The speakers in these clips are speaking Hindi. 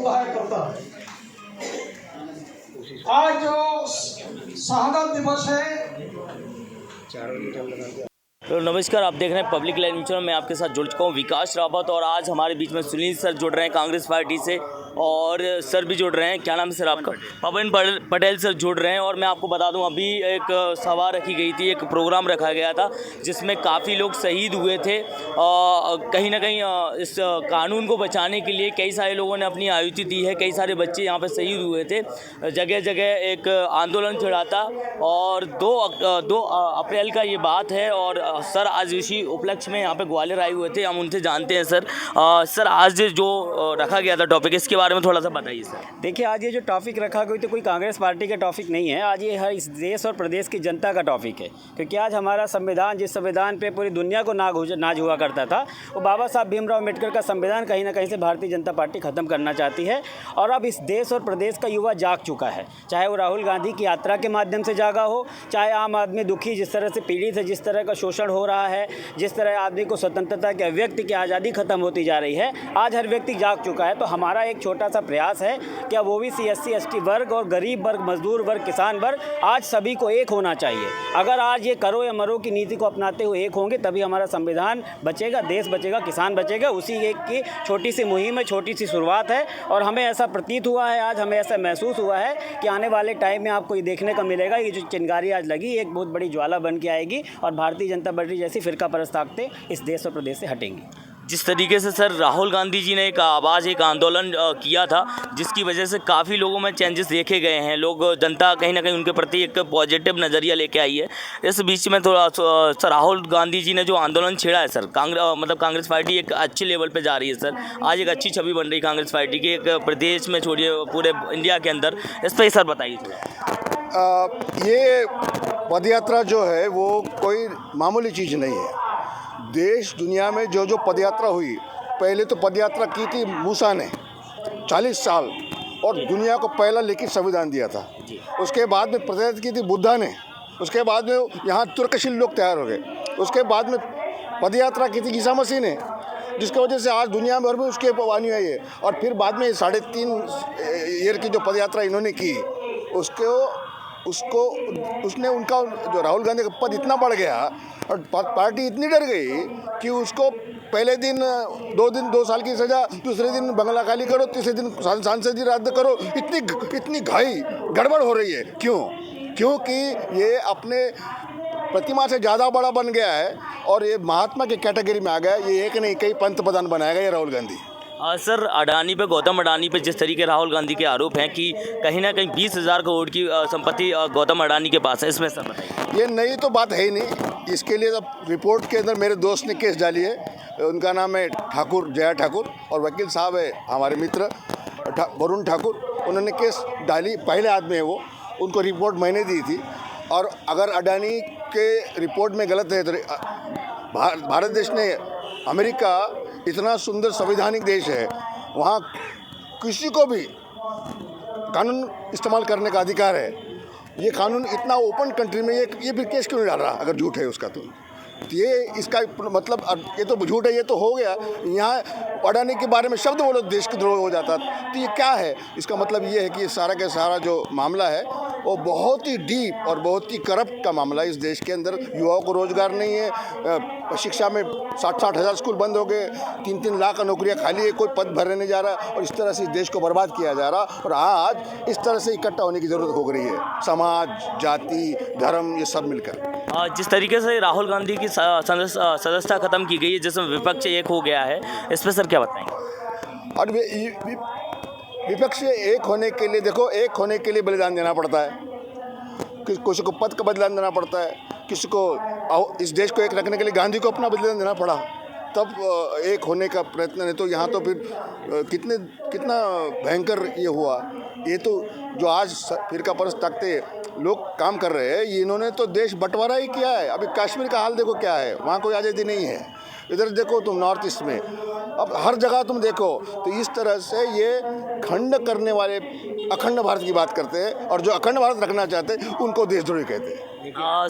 लाया करता है। आज जो शहादत दिवस है, तो नमस्कार, आप देख रहे हैं पब्लिक लाइव न्यूज़। मैं आपके साथ जुड़ चुका हूं विकास रावत, और आज हमारे बीच में सुनील सर जुड़ रहे हैं कांग्रेस पार्टी से, और सर भी जुड़ रहे हैं। क्या नाम है सर आपका? पवन पटेल सर जुड़ रहे हैं। और मैं आपको बता दूं, अभी एक सभा रखी गई थी, एक प्रोग्राम रखा गया था जिसमें काफ़ी लोग शहीद हुए थे। कहीं ना कहीं इस कानून को बचाने के लिए कई सारे लोगों ने अपनी आहुति दी है। कई सारे बच्चे यहाँ पर शहीद हुए थे। जगह जगह एक आंदोलन छिड़ा था, और 2 अप्रैल का ये बात है। और सर आज इसी उपलक्ष्य में यहाँ पे ग्वालियर आए हुए थे। हम उनसे जानते हैं सर। सर आज जो रखा गया था टॉपिक, इसके बारे में थोड़ा सा बताइए सर। देखिए, आज ये जो टॉपिक रखा गया तो कोई कांग्रेस पार्टी का टॉपिक नहीं है। आज ये हर इस देश और प्रदेश की जनता का टॉपिक है, क्योंकि आज हमारा संविधान, जिस संविधान पे पूरी दुनिया को नाज हुआ करता था, वो बाबा साहब भीमराव अम्बेडकर का संविधान कहीं ना कहीं से भारतीय जनता पार्टी ख़त्म करना चाहती है। और अब इस देश और प्रदेश का युवा जाग चुका है, चाहे वो राहुल गांधी की यात्रा के माध्यम से जागा हो, चाहे आम आदमी दुखी जिस तरह से पीड़ित है, जिस तरह का शोषण हो रहा है, जिस तरह आदमी को स्वतंत्रता के अभिव्यक्ति की आज़ादी खत्म होती जा रही है, आज हर व्यक्ति जाग चुका है। तो हमारा एक छोटा सा प्रयास है कि अब ओबीसी, एससी, एसटी वर्ग और गरीब वर्ग, मजदूर वर्ग, किसान वर्ग, आज सभी को एक होना चाहिए। अगर आज ये करो या मरो की नीति को अपनाते हुए एक होंगे, तभी हमारा संविधान बचेगा, देश बचेगा, किसान बचेगा। उसी एक की छोटी सी मुहिम है, छोटी सी शुरुआत है। और हमें ऐसा प्रतीत हुआ है, आज हमें ऐसा महसूस हुआ है कि आने वाले टाइम में आपको ये देखने का मिलेगा, ये जो चिंगारी आज लगी एक बहुत बड़ी ज्वाला बन के आएगी, और भारतीय जनता पार्टी जैसी फिरका परस्त ताकतें इस देश और प्रदेश से हटेंगी। जिस तरीके से सर राहुल गांधी जी ने एक आवाज़, एक आंदोलन किया था, जिसकी वजह से काफ़ी लोगों में चेंजेस देखे गए हैं। लोग, जनता कहीं ना कहीं उनके प्रति एक पॉजिटिव नज़रिया लेके आई है। इस बीच में थोड़ा सर राहुल गांधी जी ने जो आंदोलन छेड़ा है सर, कांग्रेस पार्टी एक अच्छे लेवल पे जा रही है सर। आज एक अच्छी छवि बन रही है कांग्रेस पार्टी की, एक प्रदेश में छोड़िए पूरे इंडिया के अंदर। इस पर सर बताइए थोड़ा। ये पदयात्रा जो है वो कोई मामूली चीज़ नहीं है। देश दुनिया में जो जो पदयात्रा हुई, पहले तो पदयात्रा की थी मूसा ने 40 साल, और दुनिया को पहला लिखित संविधान दिया था। उसके बाद में पदयात्रा की थी बुद्धा ने। उसके बाद में यहाँ तुर्कशील लोग तैयार हो गए। उसके बाद में पदयात्रा की थी ईसा मसीह ने, जिसकी वजह से आज दुनिया भर में उसके वाणी आई है। और फिर बाद में 3.5 ईयर की जो पदयात्रा इन्होंने की, उसने उनका जो राहुल गांधी का पद इतना बढ़ गया, और पार्टी इतनी डर गई कि उसको पहले दिन 2 साल की सज़ा, दूसरे दिन बंगला खाली करो, तीसरे दिन सांसद रद्द करो। इतनी घाई गड़बड़ हो रही है। क्योंकि ये अपने प्रतिमा से ज़्यादा बड़ा बन गया है, और ये महात्मा की कैटेगरी में आ गया। ये एक नहीं, कई पंतप्रधान बनाएगा ये राहुल गांधी। सर गौतम अडानी पे जिस तरीके राहुल गांधी के आरोप हैं कि कहीं ना कहीं 20,000 करोड़ की संपत्ति गौतम अडानी के पास है, इसमें सर बताइए। ये नई तो बात है ही नहीं। इसके लिए जब रिपोर्ट के अंदर मेरे दोस्त ने केस डाली है, उनका नाम है जया ठाकुर, और वकील साहब है हमारे मित्र वरुण ठाकुर। उन्होंने केस डाली, पहले आदमी है वो। उनको रिपोर्ट मैंने दी थी। और अगर अडानी के रिपोर्ट में गलत है तो भारत देश ने, अमेरिका इतना सुंदर संवैधानिक देश है, वहाँ किसी को भी कानून इस्तेमाल करने का अधिकार है। ये कानून इतना ओपन कंट्री में ये फिर केस क्यों नहीं डाल रहा अगर झूठ है उसका? तो ये इसका मतलब, ये तो झूठ है, ये तो हो गया। यहाँ अडानी के बारे में शब्द बोलो देश की द्रोह हो जाता। तो ये क्या है? इसका मतलब ये है कि सारा का सारा जो मामला है वो बहुत ही डीप और बहुत ही करप्ट का मामला है। इस देश के अंदर युवाओं को रोजगार नहीं है, शिक्षा में 60 हज़ार स्कूल बंद हो गए, 3 लाख नौकरियां खाली है, कोई पद भरने नहीं जा रहा, और इस तरह से देश को बर्बाद किया जा रहा। और आज इस तरह से इकट्ठा होने की ज़रूरत हो गई है, समाज, जाति, धर्म, ये सब मिलकर। जिस तरीके से राहुल गांधी की सदस्यता खत्म की गई है, जिसमें विपक्ष एक हो गया है, इस पर सर क्या बताएंगे? और विपक्ष एक होने के लिए, देखो, एक होने के लिए बलिदान देना पड़ता है। किसी को पद का बलिदान देना पड़ता है, किसी को इस देश को एक रखने के लिए गांधी को अपना बलिदान देना पड़ा, तब एक होने का प्रयत्न। नहीं तो यहाँ तो फिर कितना भयंकर ये हुआ। ये तो जो आज फिरका परस्त ताकते लोग काम कर रहे हैं, इन्होंने तो देश बंटवारा ही किया है। अभी कश्मीर का हाल देखो क्या है, वहाँ कोई आज़ादी नहीं है। इधर देखो तुम नॉर्थ ईस्ट में अब हर जगह तुम देखो तो इस तरह से ये खंड करने वाले अखंड भारत की बात करते हैं, और जो अखंड भारत रखना चाहते हैं उनको देशद्रोही कहते हैं।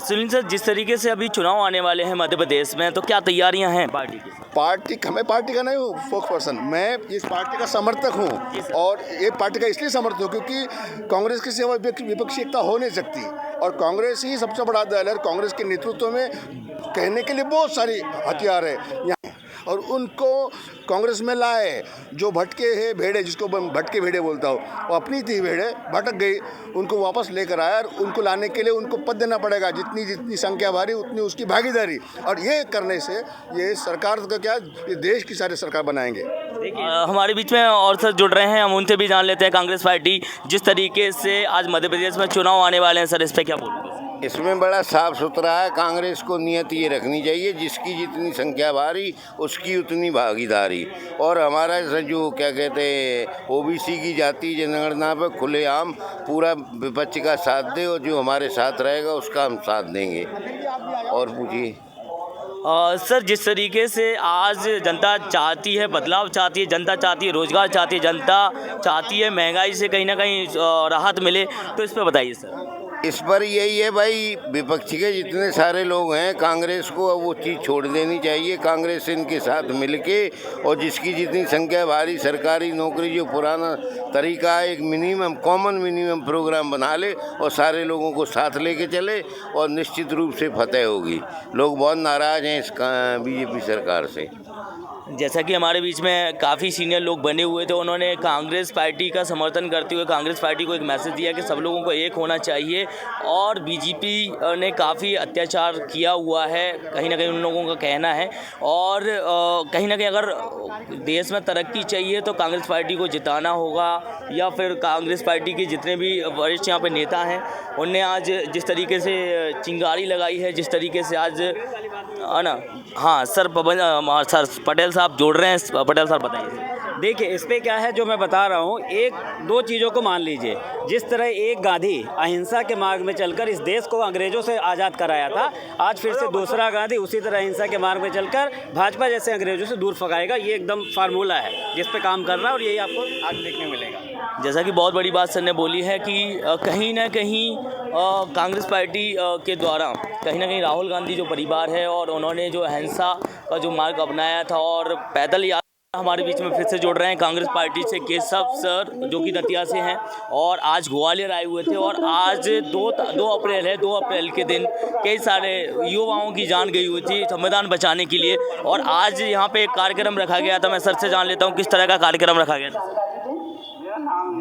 सुनील सर, जिस तरीके से अभी चुनाव आने वाले हैं मध्य प्रदेश में, तो क्या तैयारियां हैं पार्टी की? मैं पार्टी का नहीं हूँ स्पोक्स पर्सन, मैं इस पार्टी का समर्थक हूँ, और ये पार्टी का इसलिए समर्थक हूँ क्योंकि कांग्रेस की सिवा विपक्षी एकता हो नहीं सकती, और कांग्रेस ही सबसे बड़ा दल है। कांग्रेस के नेतृत्व में कहने के लिए बहुत सारी हथियार है यहाँ, और उनको कांग्रेस में लाए जो भटके हैं भेड़े, जिसको भटके भेड़े बोलता हूँ, वो अपनी थी भेड़े, भटक गई, उनको वापस लेकर आया, और उनको लाने के लिए उनको पद देना पड़ेगा, जितनी संख्या भारी उतनी उसकी भागीदारी, और ये करने से ये सरकार का क्या, ये देश की सारी सरकार बनाएंगे। हमारे बीच में और सर जुड़ रहे हैं, हम उनसे भी जान लेते हैं। कांग्रेस पार्टी जिस तरीके से आज मध्य प्रदेश में चुनाव आने वाले हैं सर, इस पर क्या बोलोगे? इसमें बड़ा साफ सुथरा है। कांग्रेस को नियत ये रखनी चाहिए, जिसकी जितनी संख्या भारी उसकी उतनी भागीदारी, और हमारा जो क्या कहते हैं ओबीसी की जाति जनगणना पर खुलेआम पूरा विपक्ष का साथ दे, और जो हमारे साथ रहेगा उसका हम साथ देंगे। और पूछिए सर, जिस तरीके से आज जनता चाहती है बदलाव, चाहती है जनता, चाहती है रोजगार, चाहती है जनता, चाहती है महंगाई से कहीं ना कहीं राहत मिले, तो इस पर बताइए सर। इस पर यही है भाई, विपक्ष के जितने सारे लोग हैं, कांग्रेस को अब वो चीज़ छोड़ देनी चाहिए। कांग्रेस इनके साथ मिलके, और जिसकी जितनी संख्या भारी सरकारी नौकरी, जो पुराना तरीका है, एक मिनिमम कॉमन मिनिमम प्रोग्राम बना ले और सारे लोगों को साथ लेके चले, और निश्चित रूप से फतेह होगी। लोग बहुत नाराज़ हैं इस बीजेपी सरकार से। जैसा कि हमारे बीच में काफ़ी सीनियर लोग बने हुए थे, उन्होंने कांग्रेस पार्टी का समर्थन करते हुए कांग्रेस पार्टी को एक मैसेज दिया कि सब लोगों को एक होना चाहिए, और बीजेपी ने काफ़ी अत्याचार किया हुआ है, कहीं ना कहीं उन लोगों का कहना है। और कहीं ना कहीं अगर देश में तरक्की चाहिए तो कांग्रेस पार्टी को जिताना होगा, या फिर कांग्रेस पार्टी के जितने भी वरिष्ठ यहाँ पर नेता हैं, उनने आज जिस तरीके से चिंगारी लगाई है, जिस तरीके से आज है ना। हाँ सर, सर पटेल साहब जोड़ रहे हैं। पटेल साहब बताइए। देखिए, इस पे क्या है जो मैं बता रहा हूँ, एक दो चीज़ों को मान लीजिए। जिस तरह एक गांधी अहिंसा के मार्ग में चलकर इस देश को अंग्रेजों से आज़ाद कराया था, आज फिर से दूसरा गांधी उसी तरह अहिंसा के मार्ग में चलकर भाजपा जैसे अंग्रेजों से दूर भगाएगा। ये एकदम फार्मूला है जिस पे काम कर रहा है, और यही आपको आज देखने मिलेगा। जैसा कि बहुत बड़ी बात सर ने बोली है कि कहीं ना कहीं कांग्रेस पार्टी के द्वारा कहीं ना कहीं राहुल गांधी जो परिवार है, और उन्होंने जो अहिंसा का जो मार्ग अपनाया था, और पैदल यात्रा, हमारे बीच में फिर से जोड़ रहे हैं कांग्रेस पार्टी से केशव सर, जो कि दतिया से हैं, और आज ग्वालियर आए हुए थे। और आज 2 अप्रैल है, 2 अप्रैल के दिन कई सारे युवाओं की जान गई हुई थी संविधान बचाने के लिए, और आज यहाँ पे एक कार्यक्रम रखा गया था। मैं सर से जान लेता हूँ किस तरह का कार्यक्रम रखा गया था।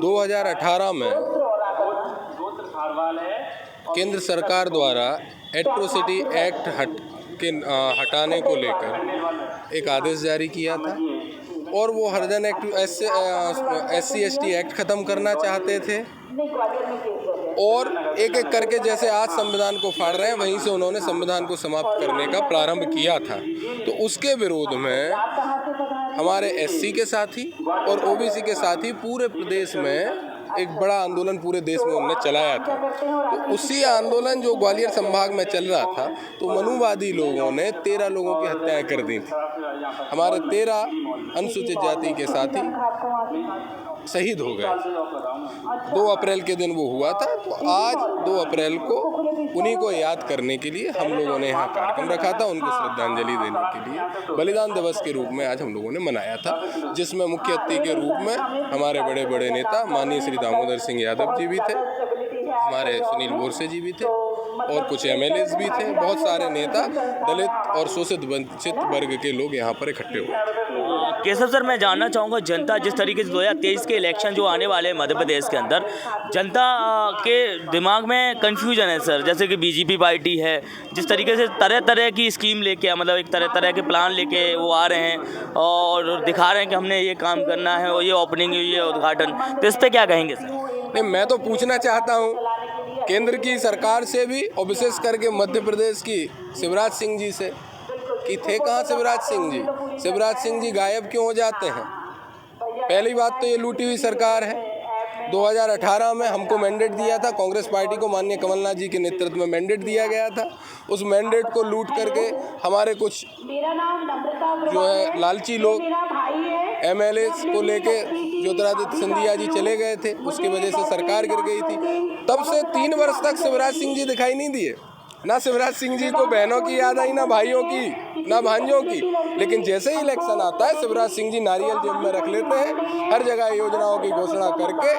2018 में केंद्र सरकार द्वारा एट्रोसिटी एक्ट हटाने को लेकर एक आदेश जारी किया था, और वो हरिजन एक्ट SC/ST एक्ट ख़त्म करना चाहते थे, और एक एक करके जैसे आज संविधान को फाड़ रहे हैं, वहीं से उन्होंने संविधान को समाप्त करने का प्रारंभ किया था। तो उसके विरोध में हमारे SC के साथी और OBC के साथी पूरे प्रदेश में एक बड़ा आंदोलन पूरे देश में उन्होंने चलाया था। तो उसी आंदोलन जो ग्वालियर संभाग में चल रहा था, तो मनुवादी लोगों ने 13 लोगों की हत्याएं कर दी थी। हमारे 13 अनुसूचित जाति के साथी शहीद हो गए। 2 अप्रैल के दिन वो हुआ था। तो आज 2 अप्रैल को उन्हीं को याद करने के लिए हम लोगों ने यहाँ कार्यक्रम रखा था, उनको श्रद्धांजलि देने के लिए बलिदान दिवस के रूप में आज हम लोगों ने मनाया था, जिसमें मुख्य अतिथि के रूप में हमारे बड़े बड़े नेता माननीय श्री दामोदर सिंह यादव जी भी थे, हमारे सुनील बोरसे जी भी थे, और कुछ MLAs भी थे। बहुत सारे नेता, दलित और शोषित वंचित वर्ग के लोग यहाँ पर इकट्ठे हुए। केशव सर, मैं जानना चाहूँगा, जनता जिस तरीके से 2023 के इलेक्शन जो आने वाले हैं मध्य प्रदेश के अंदर, जनता के दिमाग में कन्फ्यूजन है सर। जैसे कि बीजेपी पार्टी है, जिस तरीके से तरह तरह की स्कीम लेके, मतलब एक तरह तरह के प्लान लेके वो आ रहे हैं और दिखा रहे हैं कि हमने ये काम करना है, और ये ओपनिंग, ये उद्घाटन, तो इस पर क्या कहेंगे सर? नहीं, मैं तो पूछना चाहता हूँ केंद्र की सरकार से भी, और विशेष करके मध्य प्रदेश की शिवराज सिंह जी से, कि थे कहाँ शिवराज सिंह जी? शिवराज सिंह जी गायब क्यों हो जाते हैं? पहली बात तो ये लूटी हुई सरकार है। 2018 में हमको मैंडेट दिया था, कांग्रेस पार्टी को माननीय कमलनाथ जी के नेतृत्व में मैंडेट दिया गया था। उस मैंडेट को लूट करके हमारे कुछ जो है लालची लोग MLA को लेके ज्योतिरादित्य सिंधिया जी चले गए थे, उसकी वजह से सरकार गिर गई थी। तब से 3 वर्ष तक शिवराज सिंह जी दिखाई नहीं दिए। ना शिवराज सिंह जी को बहनों की याद आई, ना भाइयों की, ना भांजों की। लेकिन जैसे ही इलेक्शन आता है शिवराज सिंह जी नारियल जेब में रख लेते हैं, हर जगह योजनाओं की घोषणा करके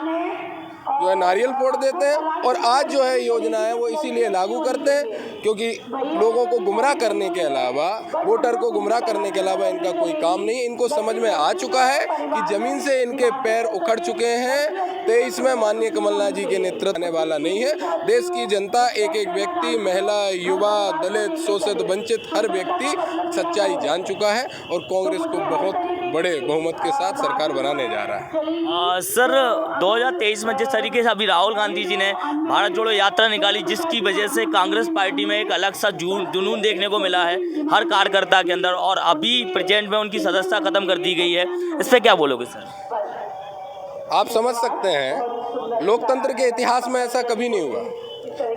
जो है नारियल फोड़ देते हैं। और आज जो है योजना है वो इसीलिए लागू करते हैं क्योंकि लोगों को गुमराह करने के अलावा, वोटर को गुमराह करने के अलावा इनका कोई काम नहीं है। इनको समझ में आ चुका है कि जमीन से इनके पैर उखड़ चुके हैं। 23 में माननीय कमलनाथ जी के नेतृत्व आने वाला नहीं है। देश की जनता, एक एक व्यक्ति, महिला, युवा, दलित, शोषित, वंचित, हर व्यक्ति सच्चाई जान चुका है और कांग्रेस को बहुत बड़े बहुमत के साथ सरकार बनाने जा रहा है। सर 2023 में जिस तरीके से अभी राहुल गांधी जी ने भारत जोड़ो यात्रा निकाली, जिसकी वजह से कांग्रेस पार्टी में एक अलग सा जुनून देखने को मिला है हर कार्यकर्ता के अंदर, और अभी प्रेजेंट में उनकी सदस्यता खत्म कर दी गई है, इस पर क्या बोलोगे सर? आप समझ सकते हैं लोकतंत्र के इतिहास में ऐसा कभी नहीं हुआ।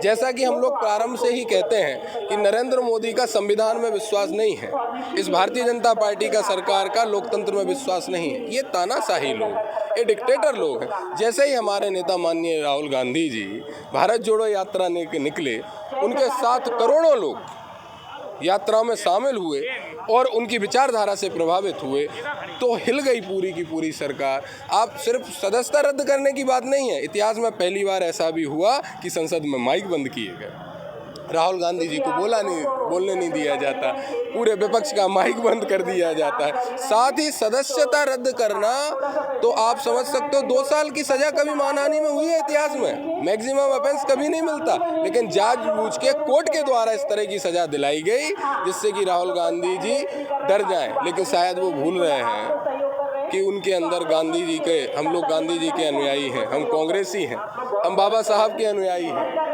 जैसा कि हम लोग प्रारंभ से ही कहते हैं कि नरेंद्र मोदी का संविधान में विश्वास नहीं है, इस भारतीय जनता पार्टी का, सरकार का लोकतंत्र में विश्वास नहीं है। ये तानाशाही लोग, ये डिक्टेटर लोग हैं। जैसे ही हमारे नेता माननीय राहुल गांधी जी भारत जोड़ो यात्रा निकले, उनके साथ करोड़ों लोग यात्रा में शामिल हुए और उनकी विचारधारा से प्रभावित हुए, तो हिल गई पूरी की पूरी सरकार। आप सिर्फ सदस्यता रद्द करने की बात नहीं है, इतिहास में पहली बार ऐसा भी हुआ कि संसद में माइक बंद किए गए। राहुल गांधी जी को बोलने नहीं दिया जाता, पूरे विपक्ष का माइक बंद कर दिया जाता है। साथ ही सदस्यता रद्द करना, तो आप समझ सकते हो 2 साल की सजा कभी मानहानि में हुई है इतिहास में? मैक्सिमम ऑफेंस कभी नहीं मिलता, लेकिन जानबूझ के कोर्ट के द्वारा इस तरह की सजा दिलाई गई जिससे कि राहुल गांधी जी डर जाएं। लेकिन शायद वो भूल रहे हैं कि उनके अंदर गांधी जी के, हम लोग गांधी जी के अनुयायी हैं, हम कांग्रेसी हैं, हम बाबा साहब के अनुयायी हैं।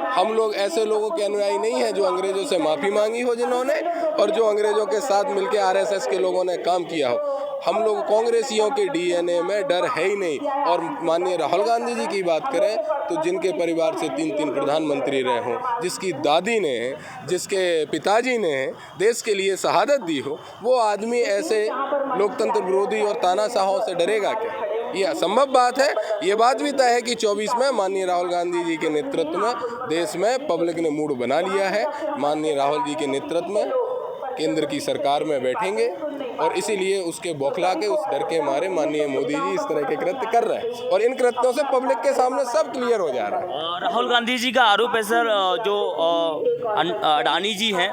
हम लोग ऐसे लोगों के अनुयायी नहीं हैं जो अंग्रेजों से माफ़ी मांगी हो जिन्होंने, और जो अंग्रेजों के साथ मिलकर RSS के लोगों ने काम किया हो। हम लोग कांग्रेसियों के DNA में डर है ही नहीं। और माननीय राहुल गांधी जी की बात करें तो जिनके परिवार से 3 प्रधानमंत्री रहे हों, जिसकी दादी ने, जिसके पिताजी ने देश के लिए शहादत दी हो, वो आदमी ऐसे लोकतंत्र विरोधी और तानाशाहों से डरेगा क्या? ये असंभव बात है। ये बात भी तय है कि 24 में माननीय राहुल गांधी जी के नेतृत्व में देश में पब्लिक ने मूड बना लिया है। माननीय राहुल जी के नेतृत्व में केंद्र की सरकार में बैठेंगे और इसीलिए उसके बौखला के, उस डर के मारे माननीय मोदी जी इस तरह के कृत्य कर रहे हैं और इन कृत्यों से पब्लिक के सामने सब क्लियर हो जा रहा है। राहुल गांधी जी का आरोप है सर, जो अडानी जी हैं,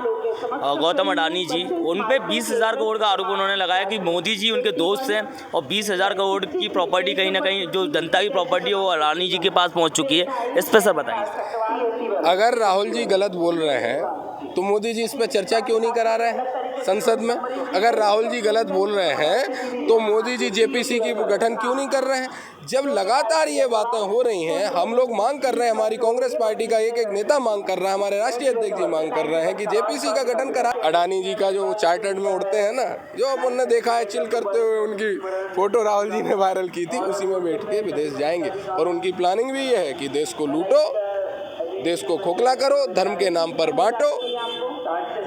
गौतम अडानी जी, उन पे 20,000 करोड़ का आरोप उन्होंने लगाया कि मोदी जी उनके दोस्त हैं और 20,000 करोड़ की प्रॉपर्टी कहीं ना कहीं जो जनता की प्रॉपर्टी है वो अडानी जी के पास पहुंच चुकी है। इस पर सर बताइए। अगर राहुल जी गलत बोल रहे हैं तो मोदी जी इस पर चर्चा क्यों नहीं करा रहे हैं संसद में? अगर राहुल जी गलत बोल रहे हैं तो मोदी जी JPC की गठन क्यों नहीं कर रहे हैं? जब लगातार ये बातें हो रही हैं, हम लोग मांग कर रहे हैं, हमारी कांग्रेस पार्टी का एक नेता मांग कर रहा है, हमारे राष्ट्रीय अध्यक्ष जी मांग कर रहे हैं कि JPC का गठन करा। अडानी जी का जो चार्टर्ड में उड़ते हैं ना, जो अपन ने देखा है चिल करते हुए, उनकी फोटो राहुल जी ने वायरल की थी, उसी में बैठ के विदेश जाएंगे और उनकी प्लानिंग भी ये है कि देश को लूटो, देश को खोखला करो, धर्म के नाम पर बांटो,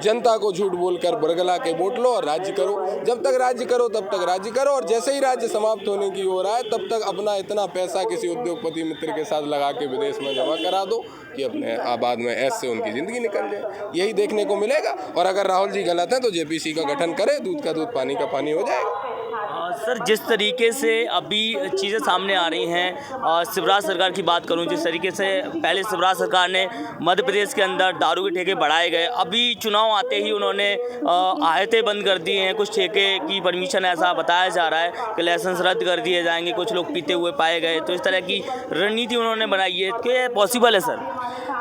जनता को झूठ बोलकर बरगला के वोट लो और राज्य करो। जब तक राज्य करो तब तक राज्य करो, और जैसे ही राज्य समाप्त होने की ओर आए तब तक अपना इतना पैसा किसी उद्योगपति मित्र के साथ लगा के विदेश में जमा करा दो कि अपने आबाद में ऐसे उनकी ज़िंदगी निकल जाए। यही देखने को मिलेगा। और अगर राहुल जी गलत हैं तो JPC का गठन करे, दूध का दूध पानी का पानी हो जाएगा। सर जिस तरीके से अभी चीज़ें सामने आ रही हैं, शिवराज सरकार की बात करूं, जिस तरीके से पहले शिवराज सरकार ने मध्य प्रदेश के अंदर दारू के ठेके बढ़ाए गए, अभी चुनाव आते ही उन्होंने आयतें बंद कर दी हैं, कुछ ठेके की परमिशन ऐसा बताया जा रहा है कि लाइसेंस रद्द कर दिए जाएंगे, कुछ लोग पीते हुए पाए गए, तो इस तरह की रणनीति उन्होंने बनाई है। क्या ये पॉसिबल है सर?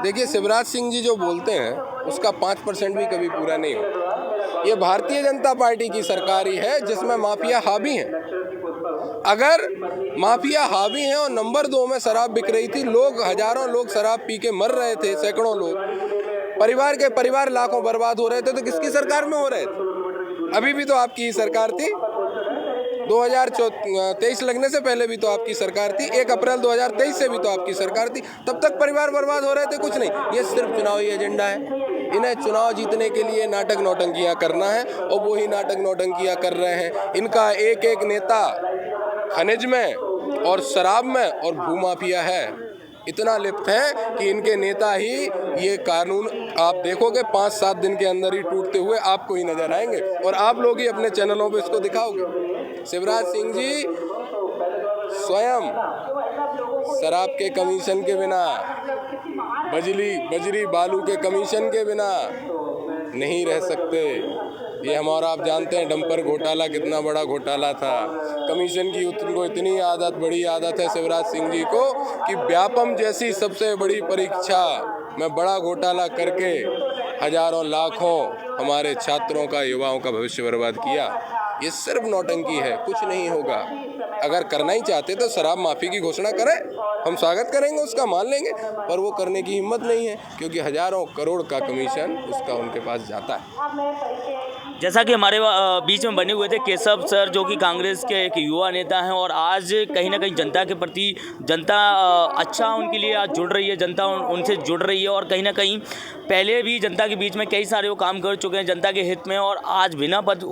देखिए, शिवराज सिंह जी जो बोलते हैं उसका 5% भी कभी पूरा नहीं होता। ये भारतीय जनता पार्टी की सरकार ही है जिसमें माफिया हावी हैं। अगर माफिया हावी हैं और नंबर 2 में शराब बिक रही थी, लोग, हजारों लोग शराब पी के मर रहे थे, सैकड़ों लोग, परिवार के परिवार लाखों बर्बाद हो रहे थे, तो किसकी सरकार में हो रहे थे? अभी भी तो आपकी ही सरकार थी। 2023 लगने से पहले भी तो आपकी सरकार थी, 1 अप्रैल 2023 से भी तो आपकी सरकार थी, तब तक परिवार बर्बाद हो रहे थे। कुछ नहीं, ये सिर्फ चुनावी एजेंडा है। इन्हें चुनाव जीतने के लिए नाटक नौटंकियाँ करना है और वही नाटक नौटंकियाँ कर रहे हैं। इनका एक एक नेता खनिज में और शराब में और भूमाफिया है, इतना लिप्त है कि इनके नेता ही ये कानून आप देखोगे 5-7 दिन के अंदर ही टूटते हुए आपको ही नजर आएंगे और आप लोग ही अपने चैनलों पे इसको दिखाओगे। शिवराज सिंह जी स्वयं शराब के कमीशन के बिना, बजरी बालू के कमीशन के बिना नहीं रह सकते। ये हमारा आप जानते हैं डंपर घोटाला कितना बड़ा घोटाला था। कमीशन की उनको इतनी बड़ी आदत है शिवराज सिंह जी को कि व्यापम जैसी सबसे बड़ी परीक्षा में बड़ा घोटाला करके हजारों लाखों हमारे छात्रों का, युवाओं का भविष्य बर्बाद किया। ये सिर्फ नौटंकी है, कुछ नहीं होगा। अगर करना ही चाहते तो शराब माफ़ी की घोषणा करें, हम स्वागत करेंगे, उसका मान लेंगे, पर वो करने की हिम्मत नहीं है क्योंकि हजारों करोड़ का कमीशन उसका उनके पास जाता है। जैसा कि हमारे बीच में बने हुए थे केशव सर, जो कि कांग्रेस के एक युवा नेता हैं और आज कहीं ना कहीं जनता के प्रति जनता अच्छा उनके लिए आज जुड़ रही है, जनता उनसे जुड़ रही है और कहीं ना कहीं पहले भी जनता के बीच में कई सारे वो काम कर चुके हैं जनता के हित में और आज बिना पद